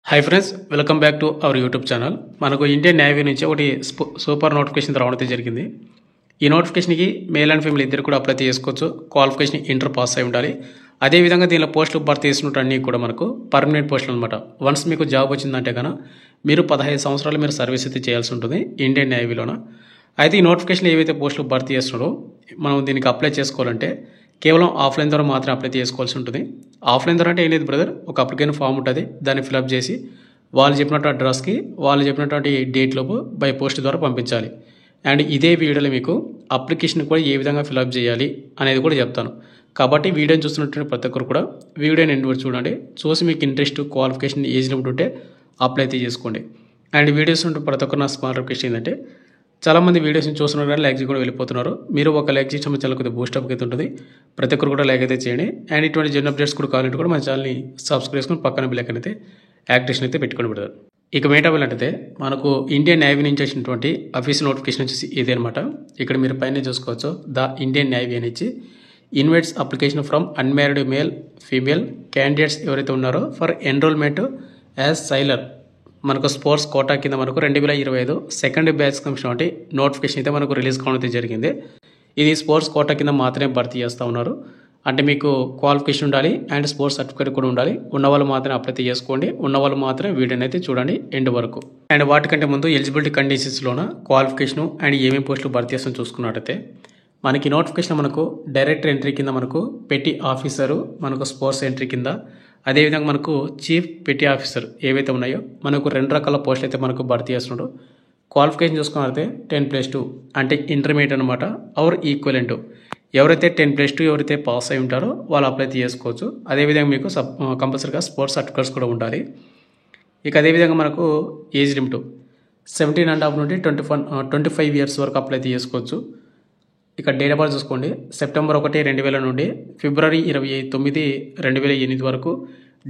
Hi friends, welcome back to our YouTube channel. మనకు Indian navy నుంచి ఒకటి super notification రావడం జరిగింది. ఈ నోటిఫికేషన్కి మేల్ అండ్ ఫీమేల్ ఇద్దరు కూడా అప్లై చేసుకోవచ్చు. క్వాలిఫికేషన్ ఇంటర్ పాస్ అయి ఉండాలి. అదేవిధంగా దీనిలో పోస్టులు భర్తీ చేసినట్టు అన్నీ కూడా మనకు పర్మనెంట్ పోస్టులు అనమాట. వన్స్ మీకు జాబ్ వచ్చిందంటే కనుక మీరు 15 సంవత్సరాలు మీరు సర్వీస్ అయితే చేయాల్సి ఉంటుంది ఇండియన్ నేవీలోన. అయితే ఈ నోటిఫికేషన్ ఏవైతే పోస్టులు భర్తీ చేస్తున్నారో మనం దీనికి అప్లై చేసుకోవాలంటే కేవలం ఆఫ్లైన్ ద్వారా మాత్రం అప్లై చేసుకోవాల్సి ఉంటుంది. ఆఫ్లైన్ ద్వారా అంటే ఏం లేదు బ్రదర్, ఒక అప్లికేషన్ ఫామ్ ఉంటుంది, దాన్ని ఫిలప్ చేసి వాళ్ళు చెప్పినట్టు అడ్రస్కి వాళ్ళు చెప్పినటువంటి డేట్లోపు బై పోస్ట్ ద్వారా పంపించాలి. అండ్ ఇదే వీడియోలో మీకు అప్లికేషన్ కూడా ఏ విధంగా ఫిలప్ చేయాలి అనేది కూడా చెప్తాను. కాబట్టి వీడియోని చూస్తున్నటువంటి ప్రతి ఒక్కరు కూడా వీడియోని ఎండ్ వరకు చూడండి. చూసి మీకు ఇంట్రెస్ట్, క్వాలిఫికేషన్, ఏజ్ లిమిట్ ఉంటే అప్లై అయితే చేసుకోండి. అండ్ వీడియోస్ ఉంటే ప్రతి ఒక్కరు నా స్మాల్ రిక్వెస్ట్ ఏంటంటే, చాలామంది వీడియోస్ని చూస్తున్నారు కానీ లైక్ కూడా వెళ్ళిపోతున్నారు. మీరు ఒక లైక్ చేయడం మన ఛానల్ కొద్దిగా బూస్టప్ అయితే ఉంటుంది. ప్రతి ఒక్కరు కూడా లైక్ అయితే చేయండి. అండ్ ఇటువంటి జన్ అప్డేట్స్ కూడా కావాలంటే కూడా మన ఛానల్ని సబ్స్క్రైబ్ చేసుకుని పక్కన బిల్ అయితే యాక్టివేషన్ అయితే పెట్టుకొని పెడతారు. ఇక మెయిన్ అంటే మనకు ఇండియన్ నేవీ నుంచి వచ్చినటువంటి అఫీషియల్ నోటిఫికేషన్ వచ్చేసి ఇదే అనమాట. ఇక్కడ మీరు పైన చూసుకోవచ్చు, ద ఇండియన్ నేవీ అని ఇచ్చి invites application from unmarried male female candidates ఎవరైతే ఉన్నారో ఫర్ ఎన్రోల్మెంట్ యాజ్ సైలర్. మనకు స్పోర్ట్స్ కోటా కింద మనకు 2025 సెకండ్ బ్యాచ్ కమిషన్ ఒకటి నోటిఫికేషన్ అయితే మనకు రిలీజ్ కావడం జరిగింది. ఇది స్పోర్ట్స్ కోటా కింద మాత్రమే భర్తీ చేస్తూ ఉన్నారు. అంటే మీకు క్వాలిఫికేషన్ ఉండాలి అండ్ స్పోర్ట్స్ సర్టిఫికేట్ కూడా ఉండాలి. ఉన్నవాళ్ళు మాత్రమే అప్లై చేసుకోండి. ఉన్నవాళ్ళు మాత్రమే వీడియోని అయితే చూడండి ఎండ్ వరకు. అండ్ వాటికంటే ముందు ఎలిజిబిలిటీ కండిషన్స్లోన క్వాలిఫికేషన్ అండ్ ఏమేమి పోస్టులు భర్తీ చేస్తామని చూసుకున్నట్టయితే మనకి నోటిఫికేషన్ మనకు డైరెక్టర్ ఎంట్రీ కింద మనకు పెట్టి ఆఫీసరు, మనకు స్పోర్ట్స్ ఎంట్రీ కింద, అదేవిధంగా మనకు చీఫ్ పెట్టి ఆఫీసర్ ఏవైతే ఉన్నాయో మనకు 2 రకాల పోస్టులు అయితే మనకు భర్తీ చేస్తున్నాడు. క్వాలిఫికేషన్ చూసుకున్నట్లయితే 10+2 అంటే ఇంటర్మీడియట్ అనమాట, ఆర్ ఈక్వలెంట్. ఎవరైతే 10+2 ఎవరైతే పాస్ అయి ఉంటారో వాళ్ళు అప్లై చేసుకోవచ్చు. అదేవిధంగా మీకు కంపల్సరీగా స్పోర్ట్స్ సర్టిఫికేట్స్ కూడా ఉండాలి. ఇక అదేవిధంగా మనకు ఏజ్ లిమిట్ 17.5 నుండి 25 ఇయర్స్ వరకు అప్లై చేసుకోవచ్చు. ఇక డేట్ ఆఫ్ బర్త్ చూసుకోండి, సెప్టెంబర్ 1, 2000 నుండి ఫిబ్రవరి 29, 2008 వరకు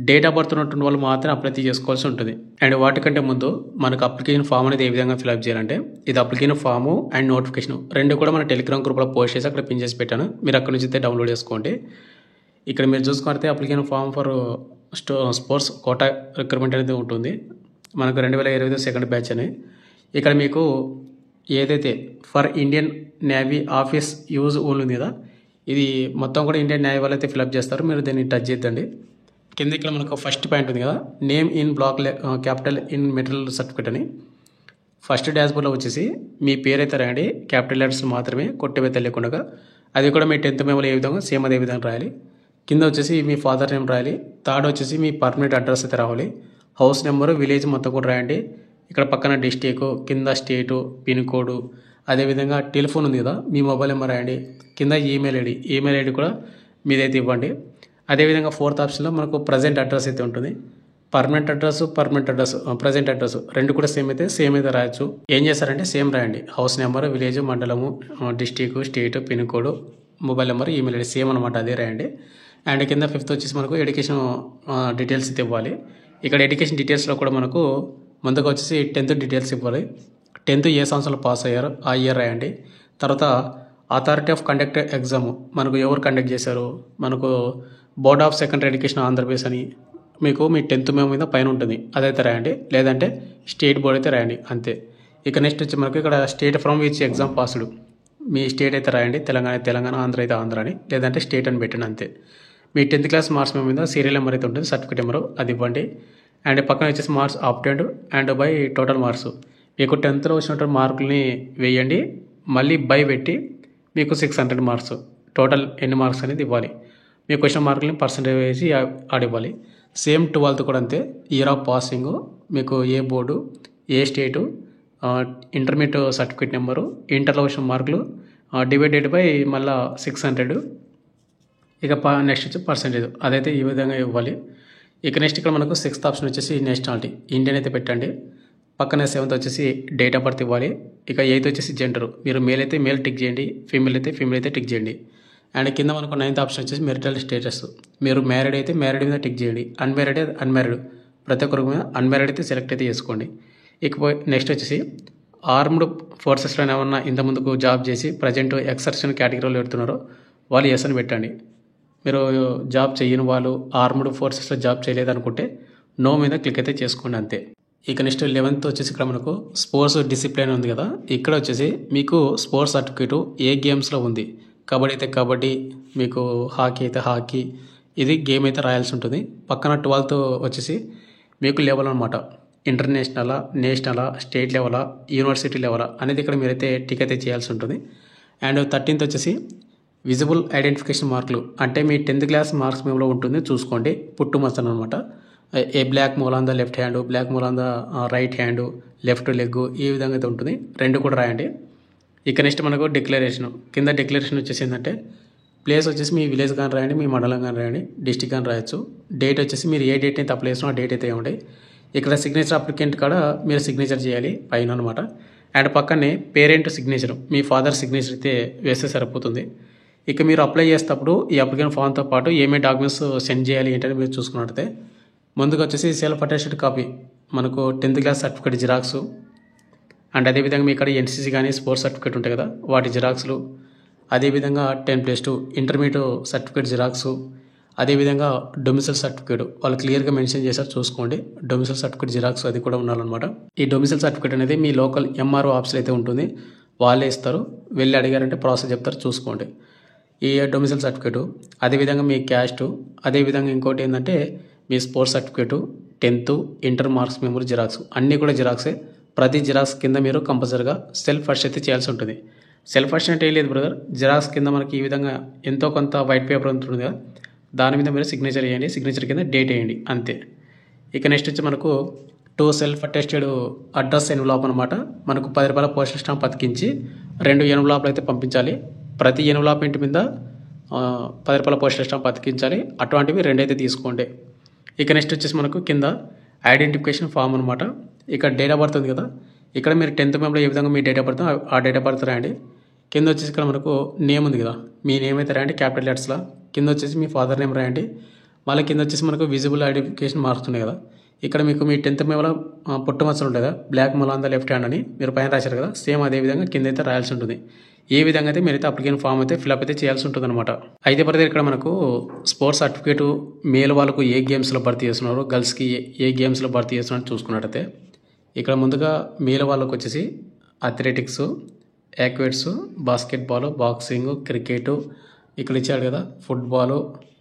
డేట్ ఆఫ్ బర్త్ ఉన్నటువంటి వాళ్ళు మాత్రం అప్లై చేసుకోవాల్సి ఉంటుంది. అండ్ వాటికంటే ముందు మనకు అప్లికేషన్ ఫామ్ అనేది ఏ విధంగా ఫిల్అప్ చేయాలంటే, ఇది అప్లికేషన్ ఫాము అండ్ నోటిఫికేషన్ రెండు కూడా మన టెలిగ్రామ్ గ్రూప్లో పోస్ట్ చేసి అక్కడ పిన్ చేసి పెట్టాను. మీరు అక్కడ నుంచి అయితే డౌన్లోడ్ చేసుకోండి. ఇక్కడ మీరు చూసుకుంటే application form for sports quota recruitment అనేది ఉంటుంది. మనకు 2025 సెకండ్ బ్యాచ్ అని ఇక్కడ మీకు ఏదైతే for Indian navy office use only ఉంది కదా, ఇది మొత్తం కూడా ఇండియన్ నేవీ వాళ్ళు అయితే ఫిల్అప్ చేస్తారు. మీరు దీన్ని టచ్ చేద్దండి. కింద ఇక్కడ మనకు ఫస్ట్ పాయింట్ ఉంది కదా, name in block capital in material certificate అని. ఫస్ట్ డాష్బోర్డ్లో వచ్చేసి మీ పేరు అయితే రాయండి, క్యాపిటల్ లెటర్స్ మాత్రమే, కొట్టివే తెలియకుండా. అది కూడా మీ 10th మెమోలో ఏ విధంగా సేమ్ అదే విధంగా రాయాలి. కింద వచ్చేసి మీ ఫాదర్ నేమ్ రాయాలి. థర్డ్ వచ్చేసి మీ పర్మనెంట్ అడ్రస్ అయితే రావాలి. హౌస్ నెంబరు, విలేజ్ మొత్తం కూడా రాయండి. ఇక్కడ పక్కన డిస్ట్రిక్ట్, కింద స్టేటు, పిన్ కోడ్, అదేవిధంగా టెలిఫోన్ ఉంది కదా మీ మొబైల్ నెంబర్ రాయండి. కింద ఈమెయిల్ ఐడి కూడా మీదైతే ఇవ్వండి. అదేవిధంగా 4th ఆప్షన్లో మనకు ప్రజెంట్ అడ్రస్ అయితే ఉంటుంది. పర్మనెంట్ అడ్రస్, ప్రజెంట్ అడ్రస్ రెండు కూడా సేమ్ అయితే రాయొచ్చు. ఏం చేస్తారంటే సేమ్ రాయండి, హౌస్ నెంబర్, విలేజ్, మండలము, district, state, pin code, mobile number, email ID same అనమాట, అదే రాయండి. అండ్ కింద 5th వచ్చేసి మనకు ఎడ్యుకేషన్ డీటెయిల్స్ అయితే ఇవ్వాలి. ఇక్కడ ఎడ్యుకేషన్ డీటెయిల్స్లో కూడా మనకు ముందుగా వచ్చేసి 10th డీటెయిల్స్ ఇవ్వాలి. 10th ఏ సంవత్సరంలో పాస్ అయ్యారో ఆ ఇయర్ రాయండి. తర్వాత అథారిటీ ఆఫ్ కండక్ట్ ఎగ్జామ్ మనకు ఎవరు కండక్ట్ చేశారు, మనకు board of secondary education Andhra Pradesh అని మీకు మీ 10th మెమో మీద పైన ఉంటుంది, అదైతే రాయండి. లేదంటే స్టేట్ బోర్డ్ అయితే రాయండి, అంతే. ఇక నెక్స్ట్ వచ్చి మనకు ఇక్కడ state from which exam passed, me state అయితే రాయండి. తెలంగాణ, ఆంధ్ర అయితే ఆంధ్ర అని, లేదంటే స్టేట్ అని పెట్టండి, అంతే. మీ 10th క్లాస్ మార్క్స్ మెమో మీద సీరియల్ నెంబర్ అయితే ఉంటుంది, సర్టిఫికేట్ నెంబరు అది ఇవ్వండి. అండ్ పక్కన వచ్చేసి marks opted and by total marks. మీకు 10thలో వచ్చినటువంటి మార్కుల్ని వేయండి, మళ్ళీ బై పెట్టి మీకు 600 మార్క్స్ టోటల్ ఎన్ని మార్క్స్ అనేది ఇవ్వాలి. మీకు వచ్చిన మార్కుల్ని పర్సెంటేజ్ వేసి ఆడివ్వాలి. సేమ్ 12th కూడా అంతే. ఇయర్ ఆఫ్ పాసింగ్, మీకు ఏ బోర్డు, ఏ స్టేటు, ఇంటర్మీడియట్ సర్టిఫికేట్ నెంబరు, ఇంటర్లో వచ్చిన మార్కులు డివైడెడ్ బై మళ్ళీ 600. ఇక నెక్స్ట్ వచ్చి పర్సెంటేజ్, అదైతే ఈ విధంగా ఇవ్వాలి. ఇక నెక్స్ట్ ఇక్కడ మనకు 6th ఆప్షన్ వచ్చేసి నేషనాలిటీ, ఇండియన్ అయితే పెట్టండి. పక్కన 7th వచ్చేసి డేట్ ఆఫ్ బర్త్ ఇవ్వాలి. ఇక 8th వచ్చేసి జెండర్, మీరు మేల్ అయితే మేల్ టిక్ చేయండి, ఫీమేల్ అయితే టిక్ చేయండి. అండ్ కింద మనకు 9th ఆప్షన్ వచ్చేసి మెరిటల్ స్టేటస్, మీరు మ్యారీడ్ అయితే మ్యారీడ్ మీద టిక్ చేయండి, అన్మ్యారీడ్ ప్రతి ఒక్కరి మీద అన్మ్యారీడ్ అయితే సెలెక్ట్ అయితే చేసుకోండి. ఇకపోయి నెక్స్ట్ వచ్చేసి ఆర్మ్డ్ ఫోర్సెస్లో ఏమన్నా ఇంత ముందుకు జాబ్ చేసి ప్రజెంట్ ఎక్సర్షన్ కేటగిరీలో పెడుతున్నారో వాళ్ళు ఎస్ అని పెట్టండి. మీరు జాబ్ చేయని వాళ్ళు, ఆర్మ్డ్ ఫోర్సెస్లో జాబ్ చేయలేదనుకుంటే నో మీద క్లిక్ అయితే చేసుకోండి అంతే. ఇక నెక్స్ట్ 11th వచ్చేసి ఇక్కడ మనకు స్పోర్ట్స్ డిసిప్లిన్ ఉంది కదా, ఇక్కడ వచ్చేసి మీకు స్పోర్ట్స్ సర్టిఫికేటు ఏ గేమ్స్లో ఉంది. కబడ్డీ అయితే కబడ్డీ, మీకు హాకీ అయితే హాకీ, ఇది గేమ్ అయితే రాయాల్సి ఉంటుంది. పక్కన 12th వచ్చేసి మీకు లెవెల్ అనమాట, ఇంటర్నేషనలా, నేషనలా, స్టేట్ లెవెలా, యూనివర్సిటీ లెవెలా అనేది ఇక్కడ మీరైతే టిక్ అయితే చేయాల్సి ఉంటుంది. అండ్ 13th వచ్చేసి విజిబుల్ ఐడెంటిఫికేషన్ మార్కులు, అంటే మీ 10th క్లాస్ మార్క్స్ మేమలో ఉంటుంది చూసుకోండి. పుట్టుమచ్చను అనమాట, a black mole on the left hand, black mole on the right hand, left leg, ఈ విధంగా అయితే ఉంటుంది. రెండు కూడా రాయండి. ఇక నెక్స్ట్ మనకు డిక్లరేషన్, కింద డిక్లరేషన్ వచ్చేసి ఏంటంటే ప్లేస్ వచ్చేసి మీ విలేజ్ కానీ రాయండి, మీ మండలం కానీ రాయండి, డిస్టిక్ కానీ రాయొచ్చు. డేట్ వచ్చేసి మీరు ఏ డేట్ అయితే అప్లై చేసినా ఆ డేట్ అయితే ఇవ్వండి. ఇక్కడ సిగ్నేచర్ అప్లికెంట్ కూడా మీరు సిగ్నేచర్ చేయాలి పైన అనమాట. అండ్ పక్కనే పేరెంట్ సిగ్నేచర్, మీ ఫాదర్ సిగ్నేచర్ అయితే వేస్తే సరిపోతుంది. ఇక మీరు అప్లై చేసేటప్పుడు ఈ అప్లికేషన్ ఫామ్తో పాటు ఏమేమి డాక్యుమెంట్స్ సెండ్ చేయాలి ఏంటంటే మీరు చూసుకున్నట్టయితే ముందుగా వచ్చేసి సెల్ఫ్ అటెస్టెడ్ కాపీ, మనకు 10th class certificate xerox, and అదేవిధంగా మీ ఇక్కడ ఎన్సీసీ కానీ స్పోర్ట్స్ సర్టిఫికేట్ ఉంటాయి కదా వాటి జిరాక్స్లు, అదేవిధంగా 10+2 ఇంటర్మీడియట్ సర్టిఫికేట్ జిరాక్స్, అదేవిధంగా డొమిసైల్ సర్టిఫికేట్ వాళ్ళు క్లియర్గా మెన్షన్ చేశారు చూసుకోండి. డొమిసైల్ సర్టిఫికేట్ జిరాక్స్ అది కూడా ఉండాలన్నమాట. ఈ డొమిసైల్ సర్టిఫికేట్ అనేది మీ లోకల్ ఎంఆర్ఓ ఆఫీస్లో అయితే ఉంటుంది, వాళ్ళే ఇస్తారు. వెళ్ళి అడిగారంటే ప్రాసెస్ చెప్తారు చూసుకోండి. ఈ డొమిసైల్ సర్టిఫికేటు, అదేవిధంగా మీ క్యాస్ట్, అదేవిధంగా ఇంకోటి ఏంటంటే మీ sports certificate, 10th inter marks memory xerox, అన్నీ కూడా జిరాక్సే. ప్రతి జిరాక్స్ కింద మీరు కంపల్సరీగా సెల్ఫ్ ఫస్ట్ అయితే చేయాల్సి ఉంటుంది. సెల్ఫ్ ఫస్ట్ అంటే ఏం లేదు బ్రదర్, జిరాక్స్ కింద మనకి ఈ విధంగా ఎంతో కొంత వైట్ పేపర్ ఉంటుంది కదా, దాని మీద మీరు సిగ్నేచర్ చేయండి, సిగ్నేచర్ కింద డేట్ వేయండి అంతే. ఇక నెక్స్ట్ వచ్చి మనకు 2 సెల్ఫ్ అటెస్టెడ్ అడ్రస్ ఎన్వలాప్ అనమాట. మనకు 10 రూపాయల పోస్టల్ స్టాంప్ అతికించి 2 ఎన్వలాప్లు అయితే పంపించాలి. ప్రతి ఎన్వలాప్ ఇంటి మీద 10 రూపాయల పోస్టల్ స్టాంప్ అతికించాలి. అటువంటివి 2 అయితే తీసుకోండి. ఇక నెక్స్ట్ వచ్చేసి మనకు కింద ఐడెంటిఫికేషన్ ఫామ్ అనమాట. ఇక్కడ డేట్ ఆఫ్ బర్త్ ఉంది కదా, ఇక్కడ మీరు 10th మేలో ఏ విధంగా మీ డేట్ ఆఫ్ బర్త్ ఆ డేట్ ఆఫ్ బర్త్ రాయండి. కింద వచ్చేసి ఇక్కడ మనకు నేమ్ ఉంది కదా, మీ నేమ్ అయితే రాయండి క్యాపిటల్ లెటర్స్లో. కింద వచ్చేసి మీ ఫాదర్ నేమ్ రాయండి. మళ్ళీ కింద వచ్చేసి మనకు విజిబుల్ ఐడెంటిఫికేషన్ మార్క్స్ ఉన్నాయి కదా, ఇక్కడ మీకు మీ 10th మేలో పుట్టుమచ్చలు ఉంటాయి కదా, black mole on the left hand అని మీరు పైన రాశారు కదా, సేమ్ అదే విధంగా కింద అయితే రాయాల్సి ఉంటుంది. ఏ విధంగా అయితే మీరైతే అప్లికేషన్ ఫామ్ అయితే ఫిల్అప్ అయితే చేయాల్సి ఉంటుంది అనమాట. అయితే ప్రతి ఇక్కడ మనకు స్పోర్ట్స్ సర్టిఫికేటు మేల్ వాళ్ళకు ఏ గేమ్స్లో భర్తీ చేస్తున్నారు, గర్ల్స్కి ఏ గేమ్స్లో భర్తీ చేస్తున్నారు చూసుకున్నట్టయితే ఇక్కడ ముందుగా మేల్ వాళ్ళకు వచ్చేసి అథ్లెటిక్స్, యాక్వెట్స్, బాస్కెట్బాల్, బాక్సింగ్, క్రికెట్ ఇక్కడ ఇచ్చాడు కదా, ఫుట్బాల్,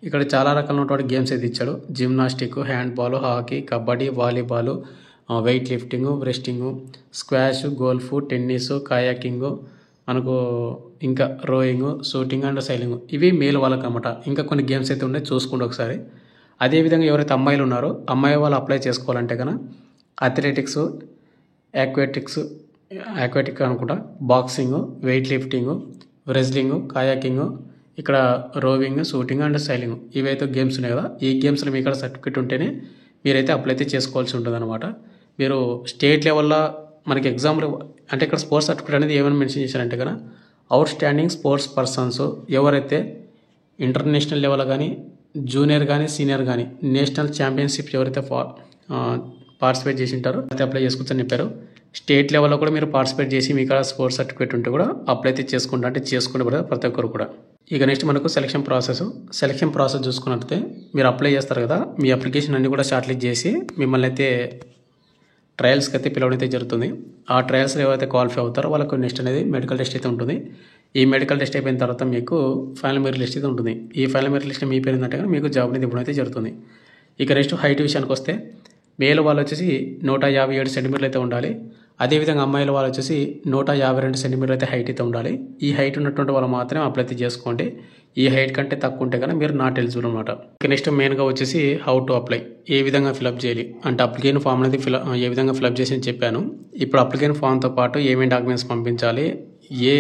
ఇక్కడ చాలా రకాలైనటువంటి గేమ్స్ అయితే ఇచ్చాడు. Gymnastic, handball, hockey, kabaddi, volleyball, weight lifting, resting, squash, golf, tennis, kayaking, మనకు ఇంకా రోయింగ్, షూటింగ్ అండ్ సైలింగ్, ఇవి మేల్ వాళ్ళకి అనమాట. ఇంకా కొన్ని గేమ్స్ అయితే ఉన్నాయి చూసుకోండి ఒకసారి. అదేవిధంగా ఎవరైతే అమ్మాయిలు ఉన్నారో అమ్మాయి వాళ్ళు అప్లై చేసుకోవాలంటే కనుక అథ్లెటిక్స్, యాక్వాటిక్ అనుకుంటా, boxing, weight lifting, wrestling, kayaking, ఇక్కడ రోవింగ్, షూటింగ్ అండ్ సైలింగ్, ఇవైతే గేమ్స్ ఉన్నాయి కదా, ఈ గేమ్స్లో మీ ఇక్కడ సర్టిఫికేట్ ఉంటేనే మీరైతే అప్లై అయితే చేసుకోవాల్సి ఉంటుంది అనమాట. మీరు స్టేట్ లెవెల్లో మనకి ఎగ్జామ్లో అంటే ఇక్కడ స్పోర్ట్స్ సర్టిఫికేట్ అనేది ఏమైనా మెన్షన్ చేశారంటే కనుక అవుట్ స్టాండింగ్ స్పోర్ట్స్ పర్సన్స్ ఎవరైతే ఇంటర్నేషనల్ లెవెల్ కానీ, జూనియర్ కానీ, సీనియర్ కానీ, నేషనల్ ఛాంపియన్షిప్ ఎవరైతే పార్టిసిపేట్ చేసి ఉంటారో అయితే అప్లై చేసుకోవచ్చని చెప్పారు. స్టేట్ లెవెల్లో కూడా మీరు పార్టిసిపేట్ చేసి మీకు స్పోర్ట్స్ సర్టిఫికేట్ ఉంటే కూడా అప్లై అయితే చేసుకుంటా అంటే చేసుకుంటే కూడా ప్రతి ఒక్కరు కూడా. ఇక నెక్స్ట్ మనకు సెలక్షన్ ప్రాసెస్ చూసుకున్నట్లయితే మీరు అప్లై చేస్తారు కదా, మీ అప్లికేషన్ అన్నీ కూడా షార్ట్ లిస్ట్ చేసి మిమ్మల్ని అయితే ట్రయల్స్కి అయితే పిలవడం అయితే జరుగుతుంది. ఆ ట్రయల్స్లో ఎవరైతే క్వాలిఫై అవుతారో వాళ్ళకు నెక్స్ట్ అనేది మెడికల్ టెస్ట్ అయితే ఉంటుంది. ఈ మెడికల్ టెస్ట్ అయిపోయిన తర్వాత మీకు ఫైనల్ మెరిట్ లిస్ట్ అయితే ఉంటుంది. ఈ ఫైనల్ మెరిట్ లిస్ట్ మీ పేరు ఏంటంటే మీకు జాబ్ అనేది ఇవ్వడం అయితే జరుగుతుంది. ఇక నెక్స్ట్ హైట్ విషయానికి వస్తే మేల్ వాళ్ళు వచ్చేసి 157 సెంటీమీటర్లు అయితే ఉండాలి. అదేవిధంగా అమ్మాయిల వాళ్ళు వచ్చేసి 152 సెంటీమీటర్లు అయితే హైట్ అయితే ఉండాలి. ఈ హైట్ ఉన్నటువంటి వాళ్ళు మాత్రమే అప్లై అయితే చేసుకోండి. ఈ హైట్ కంటే తక్కువ ఉంటే కనుక మీరు నాట్ ఎలిజిబుల్ అనమాట. నెక్స్ట్ మెయిన్గా వచ్చేసి హౌ టు అప్లై, ఏ విధంగా ఫిలప్ చేయాలి అంటే అప్లికేషన్ ఫామ్ అనేది ఏ విధంగా ఫిలప్ చేసి అని చెప్పాను. ఇప్పుడు అప్లికేషన్ ఫామ్తో పాటు ఏమేమి డాక్యుమెంట్స్ పంపించాలి, ఏ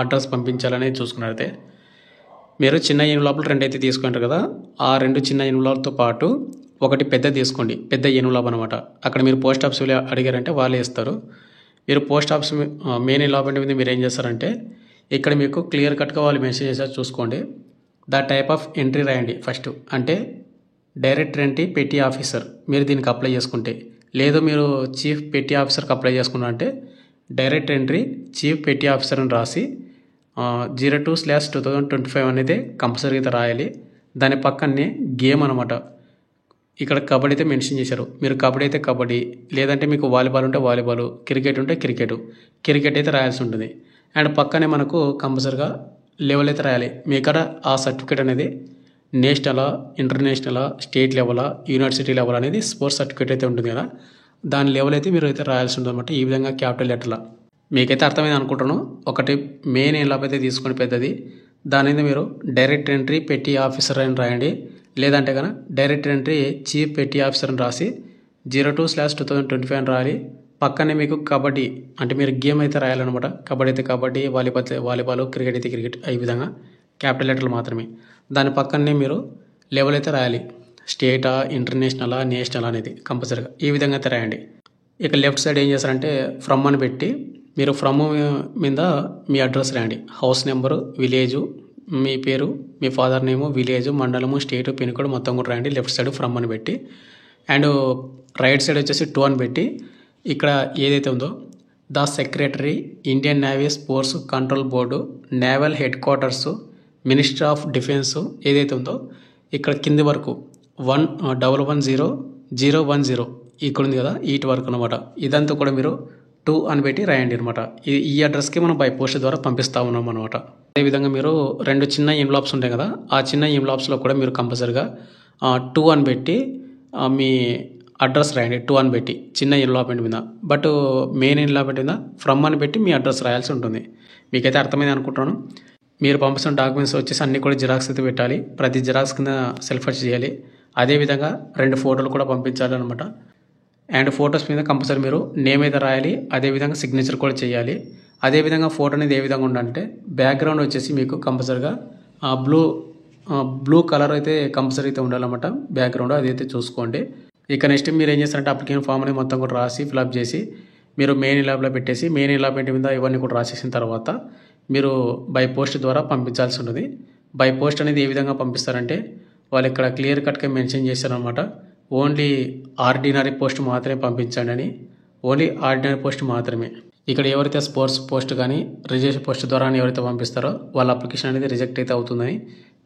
అడ్రస్ పంపించాలనేది చూసుకున్నట్లయితే మీరు చిన్న ఎన్వలాప్లు 2 అయితే తీసుకుంటారు కదా, ఆ 2 చిన్న ఎన్వలాప్తో పాటు ఒకటి పెద్ద తీసుకోండి, పెద్ద ఎన్వలాప్ అనమాట. అక్కడ మీరు పోస్ట్ ఆఫీస్ అడిగారంటే వాళ్ళే ఇస్తారు. మీరు పోస్ట్ ఆఫీస్ మెయిన్ ఎన్వలాప్ అంటే మీరు ఏం చేస్తారంటే ఇక్కడ మీకు క్లియర్ కట్గా వాళ్ళు మెన్షన్ చేశారు చూసుకోండి. ద టైప్ ఆఫ్ ఎంట్రీ రాయండి ఫస్ట్, అంటే డైరెక్ట్ ఎంట్రీ పెట్టి ఆఫీసర్ మీరు దీనికి అప్లై చేసుకుంటే, లేదు మీరు చీఫ్ పెట్టి ఆఫీసర్కి అప్లై చేసుకున్నారంటే డైరెక్ట్ ఎంట్రీ చీఫ్ పెట్టి ఆఫీసర్ అని రాసి 02/2025 అనేది కంపల్సరీగా రాయాలి. దాని పక్కనే గేమ్ అనమాట, ఇక్కడ కబడ్డీ అయితే మెన్షన్ చేశారు. మీరు కబడ్డీ అయితే కబడ్డీ, లేదంటే మీకు వాలీబాల్ ఉంటే వాలీబాల్, క్రికెట్ ఉంటే క్రికెట్ అయితే రాయాల్సి ఉంటుంది. అండ్ పక్కనే మనకు కంపల్సరిగా లెవెల్ అయితే రాయాలి. మీ ఇక్కడ ఆ సర్టిఫికేట్ అనేది నేషనలా, ఇంటర్నేషనలా, స్టేట్ లెవెలా, యూనివర్సిటీ లెవెల్ అనేది స్పోర్ట్స్ సర్టిఫికేట్ అయితే ఉంటుంది కదా, దాని లెవెల్ అయితే మీరు అయితే రాయాల్సి ఉంటుంది అనమాట. ఈ విధంగా క్యాపిటల్ లెటర్లా. మీకైతే అర్థమైంది అనుకుంటాను. ఒకటి మెయిన్ ఎన్లాప్ అయితే తీసుకొని పెద్దది, దాని మీద మీరు డైరెక్ట్ ఎంట్రీ పెట్టి ఆఫీసర్ అని రాయండి. లేదంటే కనుక డైరెక్ట్ ఎంట్రీ చీఫ్ పెట్టి ఆఫీసర్ అని రాసి 02/2025 అని రాయాలి. పక్కనే మీకు కబడ్డీ అంటే మీరు గేమ్ అయితే రాయాలన్నమాట. కబడ్డీ అయితే కబడ్డీ, వాలీబాల్, క్రికెట్ అయితే క్రికెట్, ఈ విధంగా క్యాపిటల్ లెటర్లు మాత్రమే. దాని పక్కనే మీరు లెవెల్ అయితే రాయాలి. స్టేటా, ఇంటర్నేషనలా, నేషనల్ అనేది కంపల్సరీగా ఈ విధంగా అయితే రాయండి. ఇక లెఫ్ట్ సైడ్ ఏం చేస్తారంటే ఫ్రమ్ అని పెట్టి మీరు ఫ్రమ్ మీద మీ అడ్రస్ రాయండి. హౌస్ నెంబరు, విలేజు, మీ పేరు, మీ ఫాదర్ నేము, విలేజ్, మండలము, స్టేటు, పిన్ కోడ్ మొత్తం కూడా రాయండి. లెఫ్ట్ సైడ్ ఫ్రమ్ అని పెట్టి అండ్ రైట్ సైడ్ వచ్చేసి టు అని పెట్టి ఇక్కడ ఏదైతే ఉందో the secretary, Indian navy sports control board, naval head quarters, ministry of defence ఏదైతే ఉందో ఇక్కడ కింది వరకు 1110010 ఇక్కడ ఉంది కదా, ఈటి వరకు అనమాట. ఇదంతా కూడా మీరు 2 అని పెట్టి రాయండి అనమాట. ఈ అడ్రస్కి మనం బై పోస్ట్ ద్వారా పంపిస్తూ ఉన్నాం అనమాట. అదేవిధంగా మీరు 2 చిన్న ఎన్వలాప్స్ ఉంటాయి కదా, ఆ చిన్న ఎన్వలాప్స్లో కూడా మీరు కంపల్సరిగా 2 అని పెట్టి మీ అడ్రస్ రాయండి. 2 అని పెట్టి చిన్న ఎన్వలాప్మెంట్ మీద, బట్ మెయిన్ ఎన్వలాప్మెంట్ మీద ఫ్రమ్ అని పెట్టి మీ అడ్రస్ రాయాల్సి ఉంటుంది. మీకైతే అర్థమైంది అనుకుంటున్నాను. మీరు పంపిస్తున్న డాక్యుమెంట్స్ వచ్చేసి అన్నీ కూడా జిరాక్స్ అయితే పెట్టాలి. ప్రతి జిరాక్స్ కింద సెల్ఫ్ అటెస్ట్ చేయాలి. అదేవిధంగా 2 ఫోటోలు కూడా పంపించాలి అనమాట. అండ్ ఫొటోస్ మీద కంపల్సరీ మీరు నేమ్ అయితే రాయాలి. అదేవిధంగా సిగ్నేచర్ కూడా చేయాలి. అదేవిధంగా ఫోటో అనేది ఏ విధంగా ఉండాలంటే బ్యాక్గ్రౌండ్ వచ్చేసి మీకు కంపల్సరీగా బ్లూ కలర్ అయితే కంపల్సరీ అయితే ఉండాలన్నమాట. బ్యాక్గ్రౌండ్ అదైతే చూసుకోండి. ఇక నెక్స్ట్ మీరు ఏం చేస్తారంటే అప్లికేషన్ ఫామ్ అనేది మొత్తం కూడా రాసి ఫిల్అప్ చేసి మీరు మెయిన్ ల్యాబ్లో పెట్టేసి మెయిన్ ల్యాబ్ మీద ఇవన్నీ కూడా రాసేసిన తర్వాత మీరు బై పోస్ట్ ద్వారా పంపించాల్సి ఉంటుంది. బై పోస్ట్ అనేది ఏ విధంగా పంపిస్తారంటే వాళ్ళు ఇక్కడ క్లియర్ కట్గా మెన్షన్ చేశారనమాట. ఓన్లీ ఆర్డినరీ పోస్ట్ మాత్రమే పంపించండి అని. ఓన్లీ ఆర్డినరీ పోస్ట్ మాత్రమే. ఇక్కడ ఎవరైతే స్పోర్ట్స్ పోస్ట్ కానీ రిజిస్ట్రేషన్ పోస్ట్ ద్వారా ఎవరైతే పంపిస్తారో వాళ్ళ అప్లికేషన్ అనేది రిజెక్ట్ అయితే అవుతుందని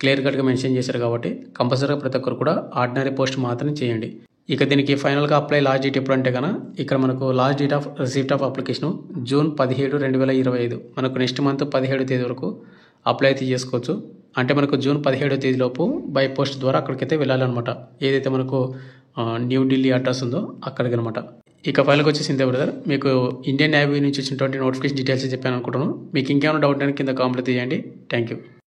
క్లియర్ కట్గా మెన్షన్ చేశారు. కాబట్టి కంపల్సరీగా ప్రతి ఒక్కరు కూడా ఆర్డినరీ పోస్ట్ మాత్రమే చేయండి. ఇక దీనికి ఫైనల్గా అప్లై లాస్ట్ డేట్ ఎప్పుడు అంటే కనుక ఇక్కడ మనకు last date of receipt of application June 17, 2025. మనకు నెక్స్ట్ మంత్ 17వ తేదీ వరకు అప్లై అయితే చేసుకోవచ్చు. అంటే మనకు June 17వ తేదీలోపు బై పోస్ట్ ద్వారా అక్కడికైతే వెళ్ళాలన్నమాట. ఏదైతే మనకు న్యూఢిల్లీ అడ్రస్ ఉందో అక్కడికి అనమాట. ఇక ఫైల్కి వచ్చేసి ఇంతే బ్రదర్. మీకు ఇండియన్ నేవీ నుంచి వచ్చినటువంటి నోటిఫికేషన్ డీటెయిల్స్ చెప్పాను అనుకుంటున్నాను. మీకు ఇంకేమైనా డౌట్ అని కింద కామెంట్ చేయండి. Thank you.